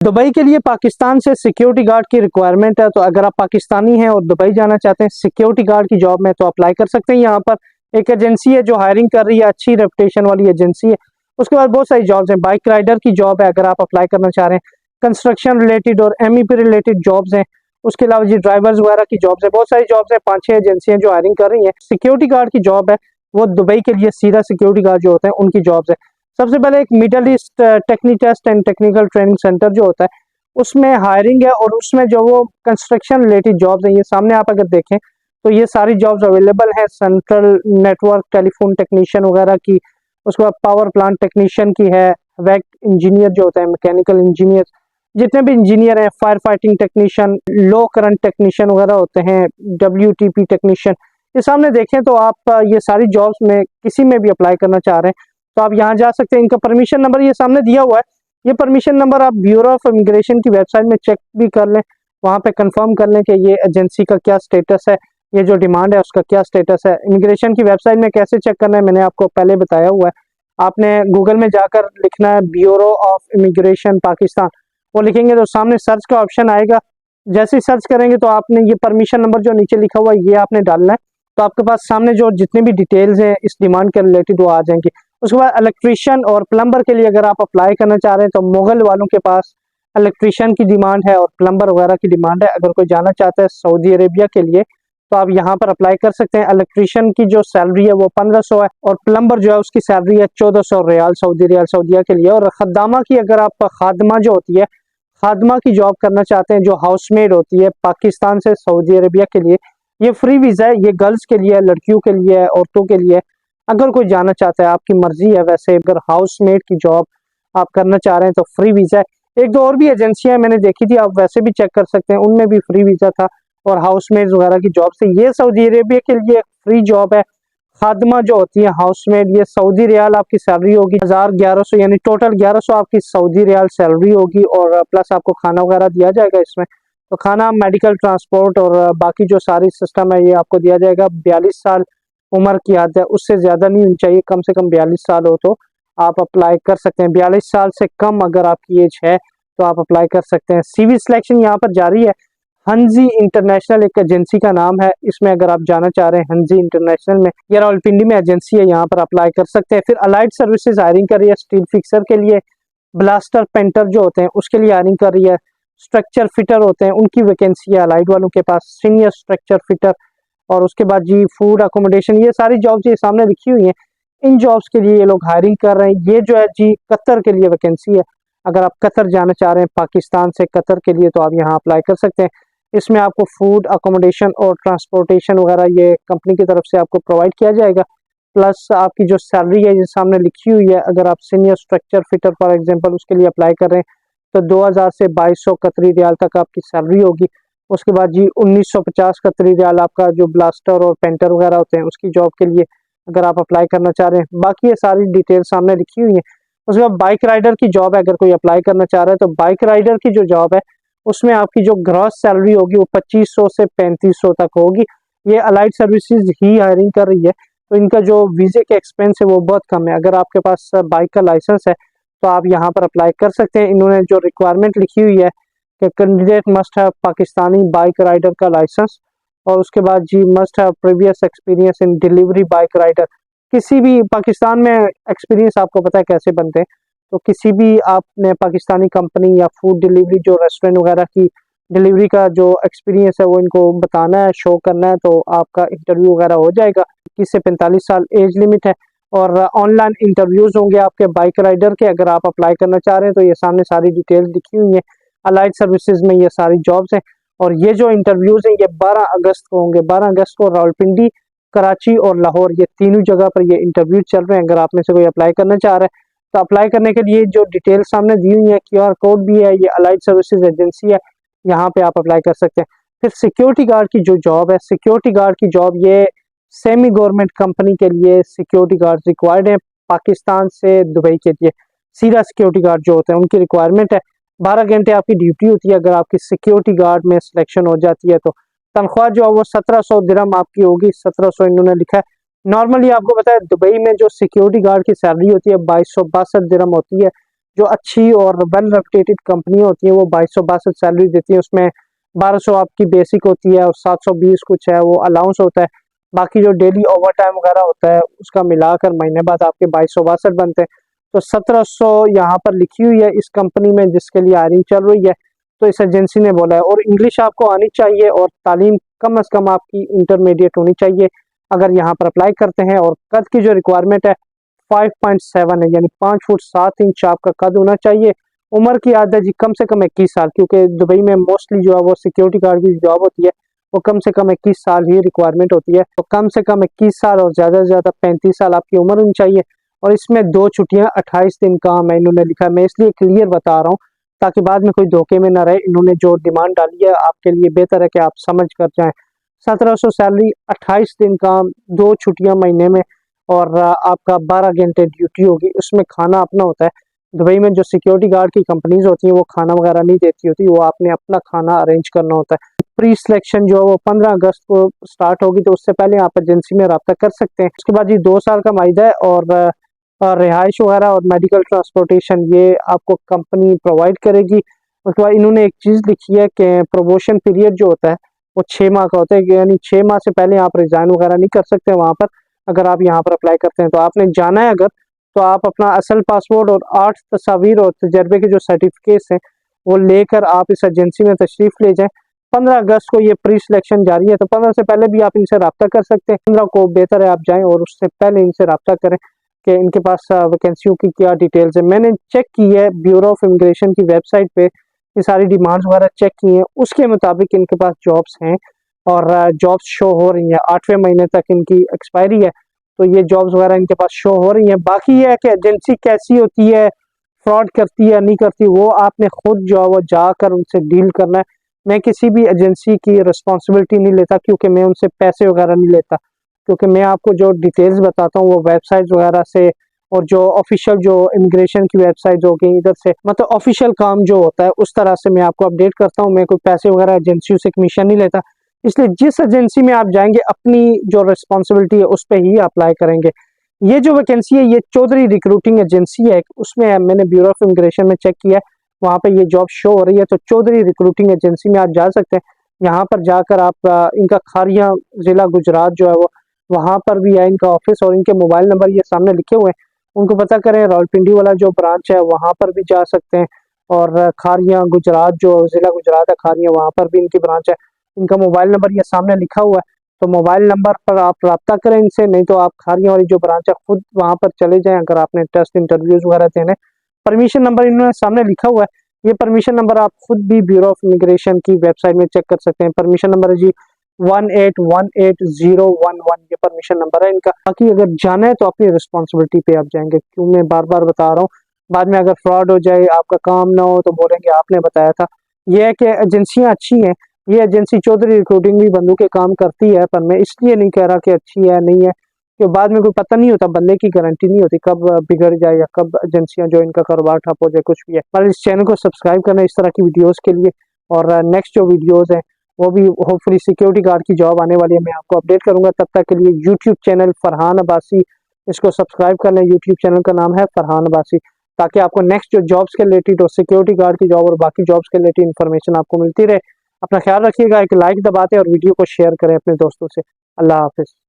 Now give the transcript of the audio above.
Dubai के लिए पाकिस्तान से सिक्योरिटी गार्ड की रिक्वायरमेंट है, तो अगर आप पाकिस्तानी हैं और दुबई जाना चाहते हैं सिक्योरिटी गार्ड की जॉब में तो अप्लाई कर सकते हैं। यहाँ पर एक एजेंसी है जो हायरिंग कर रही है, अच्छी रेपुटेशन वाली एजेंसी है। उसके बाद बहुत सारी जॉब्स हैं। बाइक राइडर की जॉब है अगर आप अप्लाई करना चाह रहे हैं। कंस्ट्रक्शन रिलेटेड और MEP रिलेटेड जॉब्स हैं। उसके अलावा जी ड्राइवर्स वगैरह की जॉब्स है, बहुत सारी जॉब्स हैं। 5-6 एजेंसियां जो हायरिंग कर रही हैं। सिक्योरिटी गार्ड की जॉब है वो दुबई के लिए सीधा सिक्योरिटी गार्ड जो होते हैं उनकी जॉब्स है। सबसे पहले एक Middle East technique test and technical training centre जो होता है उसमें हायरिंग है, और उसमें जो वो कंस्ट्रक्शन रिलेटेड जॉब्स हैं, ये सामने आप अगर देखें तो ये सारी जॉब्स अवेलेबल हैं। सेंट्रल नेटवर्क टेलीफोन टेक्नीशियन वगैरह की, उसके बाद पावर प्लांट टेक्नीशियन की है, वैक इंजीनियर जो होता है, मैकेनिकल इंजीनियर, जितने भी इंजीनियर हैं, फायर फाइटिंग टेक्नीशियन, लो करंट टेक्नीशियन वगैरह होते हैं, WTP टेक्नीशियन, ये सामने देखें तो आप ये सारी जॉब्स में किसी में भी अप्लाई करना चाह रहे हैं तो आप यहाँ जा सकते हैं। इनका परमिशन नंबर ये सामने दिया हुआ है। ये परमिशन नंबर आप ब्यूरो ऑफ इमिग्रेशन की वेबसाइट में चेक भी कर लें, वहाँ पे कंफर्म कर लें कि ये एजेंसी का क्या स्टेटस है, ये जो डिमांड है उसका क्या स्टेटस है। इमिग्रेशन की वेबसाइट में कैसे चेक करना है मैंने आपको पहले बताया हुआ है। आपने गूगल में जाकर लिखना है ब्यूरो ऑफ इमिग्रेशन पाकिस्तान, वो लिखेंगे तो सामने सर्च का ऑप्शन आएगा। जैसे ही सर्च करेंगे तो आपने ये परमिशन नंबर जो नीचे लिखा हुआ है ये आपने डालना है, तो आपके पास सामने जो जितने भी डिटेल्स हैं इस डिमांड के रिलेटेड वो आ जाएंगी। उसके बाद इलेक्ट्रीशियन और प्लम्बर के लिए अगर आप अप्लाई करना चाह रहे हैं तो मुगल वालों के पास इलेक्ट्रीशियन की डिमांड है और प्लम्बर वगैरह की डिमांड है। अगर कोई जाना चाहता है सऊदी अरेबिया के लिए तो आप यहाँ पर अप्लाई कर सकते हैं। इलेक्ट्रीशियन की जो सैलरी है वो 1500 है, और प्लम्बर जो है उसकी सैलरी है 1400 रियाल, सऊदी रियाल सऊदीया के लिए। और खद्दामा की अगर आप खादमा जो होती है, खादमा की जॉब करना चाहते हैं, जो हाउसमेड होती है पाकिस्तान से सऊदी अरेबिया के लिए, ये फ्री वीज़ा है। ये गर्ल्स के लिए, लड़कियों के लिए, औरतों के लिए। अगर कोई जाना चाहता है आपकी मर्जी है। वैसे अगर हाउसमेड की जॉब आप करना चाह रहे हैं तो फ्री वीज़ा है। एक दो और भी एजेंसियां मैंने देखी थी, आप वैसे भी चेक कर सकते हैं, उनमें भी फ्री वीज़ा था और हाउसमेड वगैरह की जॉब से। ये सऊदी अरेबिया के लिए फ्री जॉब है। खादमा जो होती है हाउसमेड, ये सऊदी रियाल आपकी सैलरी होगी 1100, यानी टोटल 1100 आपकी सऊदी रियाल सैलरी होगी, और प्लस आपको खाना वगैरह दिया जाएगा इसमें। तो खाना, मेडिकल, ट्रांसपोर्ट और बाकी जो सारी सिस्टम है ये आपको दिया जाएगा। 42 साल उम्र की हद है, उससे ज़्यादा नहीं होनी चाहिए, कम से कम 42 साल हो तो आप अप्लाई कर सकते हैं। 42 साल से कम अगर आपकी एज है तो आप अप्लाई कर सकते हैं। CV सिलेक्शन यहाँ पर जारी है। हंजी इंटरनेशनल एक एजेंसी का नाम है, इसमें अगर आप जाना चाह रहे हैं हंजी इंटरनेशनल में, या रावलपिंडी में एजेंसी है, यहाँ पर अप्लाई कर सकते हैं। फिर अलाइड सर्विसेज हायरिंग कर रही है स्टील फिक्सर के लिए, ब्लास्टर पेंटर जो होते हैं उसके लिए हायरिंग कर रही है, स्ट्रक्चर फिटर होते हैं उनकी वैकेंसी है अलाइड वालों के पास, सीनियर स्ट्रक्चर फिटर। और उसके बाद जी फूड अकोमोडेशन, ये सारी जॉब्स ये सामने लिखी हुई हैं। इन जॉब्स के लिए ये लोग हायरिंग कर रहे हैं। ये जो है जी कतर के लिए वैकेंसी है। अगर आप कतर जाना चाह रहे हैं पाकिस्तान से कतर के लिए तो आप यहाँ अप्लाई कर सकते हैं। इसमें आपको फूड अकोमोडेशन और ट्रांसपोर्टेशन वगैरह ये कंपनी की तरफ से आपको प्रोवाइड किया जाएगा। प्लस आपकी जो सैलरी है ये सामने लिखी हुई है। अगर आप senior structure fitter for example उसके लिए अप्लाई कर रहे हैं तो 2000 से 2200 कतरी रियाल तक आपकी सैलरी होगी। उसके बाद जी 1950 कतरी रियाल आपका जो ब्लास्टर और पेंटर वगैरह होते हैं उसकी जॉब के लिए अगर आप अप्लाई करना चाह रहे हैं। बाकी ये सारी डिटेल सामने लिखी हुई है। उसके बाद बाइक राइडर की जॉब है, अगर कोई अप्लाई करना चाह रहा है तो बाइक राइडर की जो जॉब है उसमें आपकी जो ग्रॉस सैलरी होगी वो 2500 से 3500 तक होगी। ये अलाइड सर्विसेज ही हायरिंग कर रही है, तो इनका जो वीजे के एक्सपेंस है वो बहुत कम है। अगर आपके पास बाइक का लाइसेंस है तो आप यहाँ पर अप्लाई कर सकते हैं। इन्होंने जो रिक्वायरमेंट लिखी हुई है कि candidate must have Pakistani bike rider का लाइसेंस, और उसके बाद जी must have previous experience in delivery bike rider. किसी भी पाकिस्तान में एक्सपीरियंस आपको पता है कैसे बनते हैं, तो किसी भी आपने पाकिस्तानी कंपनी या फूड डिलीवरी जो रेस्टोरेंट वगैरह की डिलीवरी का जो एक्सपीरियंस है वो इनको बताना है, शो करना है, तो आपका इंटरव्यू वगैरह हो जाएगा। 21 से 45 साल एज लिमिट है, और ऑनलाइन इंटरव्यूज होंगे आपके बाइक राइडर के। अगर आप अप्लाई करना चाह रहे हैं तो ये सामने सारी डिटेल्स लिखी हुई हैं। अलाइड सर्विसेज में ये सारी जॉब्स हैं, और ये जो इंटरव्यूज हैं ये 12 अगस्त को होंगे। 12 अगस्त को रावलपिंडी, कराची और लाहौर, ये तीनों जगह पर ये इंटरव्यू चल रहे हैं। अगर आप में से कोई अप्लाई करना चाह रहा है तो अप्लाई करने के लिए जो डिटेल सामने दी हुई है, QR कोड भी है, ये अलाइड सर्विसेज एजेंसी है, यहाँ पे आप अप्लाई कर सकते हैं। फिर सिक्योरिटी गार्ड की जो जॉब है, सिक्योरिटी गार्ड की जॉब ये सेमी गवर्नमेंट कंपनी के लिए सिक्योरिटी गार्ड रिक्वायर्ड है पाकिस्तान से दुबई के लिए। सीधा सिक्योरिटी गार्ड जो होते हैं उनकी रिक्वायरमेंट है। 12 घंटे आपकी ड्यूटी होती है। अगर आपकी सिक्योरिटी गार्ड में सिलेक्शन हो जाती है तो तनख्वाह जो है वो 1700 दिरहम आपकी होगी। 1700 इन्होंने लिखा है। नॉर्मली आपको पता है दुबई में जो सिक्योरिटी गार्ड की सैलरी होती है 2262 दिरहम होती है। जो अच्छी और वेल रेपुटेटेड कंपनी होती है वो 2262 सैलरी देती है। उसमें 1200 आपकी बेसिक होती है और 720 कुछ है वो अलाउंस होता है। बाकी जो डेली ओवर टाइम वगैरह होता है उसका मिलाकर महीने बाद आपके 2262 बनते हैं। तो 1700 यहाँ पर लिखी हुई है इस कंपनी में जिसके लिए हायरिंग चल रही है। तो इस एजेंसी ने बोला है, और इंग्लिश आपको आनी चाहिए और तालीम कम अज़ कम आपकी इंटरमीडिएट होनी चाहिए अगर यहाँ पर अप्लाई करते हैं। और कद की जो रिक्वायरमेंट है 5.7 है, यानी 5 फुट 7 इंच आपका कद होना चाहिए। उम्र की आदत है जी कम से कम 21 साल, क्योंकि दुबई में मोस्टली जो है वो सिक्योरिटी गार्ड की जॉब होती है वो कम से कम 21 साल ही रिक्वायरमेंट होती है। तो कम से कम 21 साल और ज़्यादा से ज़्यादा 35 साल आपकी उम्र होनी चाहिए। और इसमें 2 छुट्टियां 28 दिन काम है इन्होंने लिखा है। मैं इसलिए क्लियर बता रहा हूँ ताकि बाद में कोई धोखे में ना रहे। इन्होंने जो डिमांड डाली है आपके लिए बेहतर है कि आप समझ कर जाएं। 1700 सैलरी, 28 दिन काम, 2 छुट्टियां महीने में, और आपका 12 घंटे ड्यूटी होगी। उसमें खाना अपना होता है। दुबई में जो सिक्योरिटी गार्ड की कंपनीज होती हैं वो खाना वगैरह नहीं देती होती, वो आपने अपना खाना अरेंज करना होता है। प्री सिलेक्शन जो है वो 15 अगस्त को स्टार्ट होगी, तो उससे पहले आप एजेंसी में रब्ता कर सकते हैं। उसके बाद ये 2 साल का माहिदा है, और रिहाइश वगैरह और मेडिकल ट्रांसपोर्टेशन ये आपको कंपनी प्रोवाइड करेगी। उसके बाद इन्होंने एक चीज़ लिखी है कि प्रोमोशन पीरियड जो होता है वो 6 माह का होता है, यानी 6 माह से पहले आप रिजाइन वगैरह नहीं कर सकते वहाँ पर। अगर आप यहाँ पर अप्लाई करते हैं तो आपने जाना है अगर, तो आप अपना असल पासपोर्ट और 8 तस्वीर और तजर्बे के जो सर्टिफिकेट्स हैं वो लेकर आप इस एजेंसी में तशरीफ़ ले जाएं। 15 अगस्त को ये प्री सिलेक्शन जारी है, तो 15 से पहले भी आप इनसे रब्ता कर सकते हैं। 15 को बेहतर है आप जाएं और उससे पहले इनसे रब्ता करें कि इनके पास वैकेंसियों की क्या डिटेल्स है। मैंने चेक की है ब्यूरो ऑफ इमिग्रेशन की वेबसाइट पे, ये सारी डिमांड्स वगैरह चेक की हैं, उसके मुताबिक इनके पास जॉब्स हैं और जॉब्स शो हो रही हैं। 8वें महीने तक इनकी एक्सपायरी है, तो ये जॉब्स वगैरह इनके पास शो हो रही हैं। बाकी ये है कि एजेंसी कैसी होती है, फ्रॉड करती है नहीं करती, वो आपने खुद जो है वो जाकर उनसे डील करना है। मैं किसी भी एजेंसी की रिस्पॉन्सिबिलिटी नहीं लेता, क्योंकि मैं उनसे पैसे वगैरह नहीं लेता, क्योंकि मैं आपको जो डिटेल्स बताता हूँ वो वेबसाइट वगैरह से, और जो ऑफिशियल जो इमिग्रेशन की वेबसाइट होगी इधर से, मतलब ऑफिशियल काम जो होता है उस तरह से मैं आपको अपडेट करता हूँ। मैं कोई पैसे वगैरह एजेंसियों से कमीशन नहीं लेता। इसलिए जिस एजेंसी में आप जाएंगे अपनी जो रिस्पॉन्सिबिलिटी है उस पर ही अप्लाई करेंगे। ये जो वैकेंसी है ये चौधरी रिक्रूटिंग एजेंसी है, उसमें मैंने ब्यूरो ऑफ इमिग्रेशन में चेक किया है, वहाँ पे ये जॉब शो हो रही है। तो चौधरी रिक्रूटिंग एजेंसी में आप जा सकते हैं। यहाँ पर जाकर आप इनका खारिया ज़िला गुजरात जो है वो, वहाँ पर भी है इनका ऑफिस, और इनके मोबाइल नंबर ये सामने लिखे हुए हैं, उनको पता करें। रावलपिंडी वाला जो ब्रांच है वहाँ पर भी जा सकते हैं, और खारिया गुजरात जो ज़िला गुजरात है खारिया, वहाँ पर भी इनकी ब्रांच है। इनका मोबाइल नंबर ये सामने लिखा हुआ है, तो मोबाइल नंबर पर आप रब्ता करें इनसे, नहीं तो आप खारिया वाली जो ब्रांच है खुद वहाँ पर चले जाएं अगर आपने टेस्ट इंटरव्यूज वगैरह देने। परमिशन नंबर इन्होंने सामने लिखा हुआ है, ये परमिशन नंबर आप खुद भी ब्यूरो ऑफ इमिग्रेशन की वेबसाइट में चेक कर सकते हैं। परमिशन नंबर है जी 1818011, ये परमिशन नंबर है इनका। बाकी अगर जाना है तो अपनी रिस्पॉन्सिबिलिटी पे आप जाएंगे, क्यों मैं बार बार बता रहा हूँ, बाद में अगर फ्रॉड हो जाए आपका काम ना हो तो बोलेंगे आपने बताया था। यह है कि एजेंसियाँ अच्छी हैं, ये एजेंसी चौधरी रिक्रूटिंग भी बंदों के काम करती है, पर मैं इसलिए नहीं कह रहा कि अच्छी है नहीं है, कि बाद में कोई पता नहीं होता, बंदे की गारंटी नहीं होती कब बिगड़ जाए या कब एजेंसियां जो इनका कारोबार ठप हो जाए, कुछ भी है। पर इस चैनल को सब्सक्राइब करना इस तरह की वीडियोस के लिए, और नेक्स्ट जो वीडियोस हैं वो भी होपफुली सिक्योरिटी गार्ड की जॉब आने वाली है, मैं आपको अपडेट करूंगा। तब तक के लिए यूट्यूब चैनल फरहान अब्बासी, इसको सब्सक्राइब कर लें। यूट्यूब चैनल का नाम है फरहान अब्बासी, ताकि आपको नेक्स्ट जो जॉब्स के रिलेटेड और सिक्योरिटी गार्ड की जॉब और बाकी जॉब्स के रिलेटेड इन्फॉर्मेशन आपको मिलती रहे। अपना ख्याल रखिएगा, एक लाइक दबाते और वीडियो को शेयर करें अपने दोस्तों से। अल्लाह हाफिज़।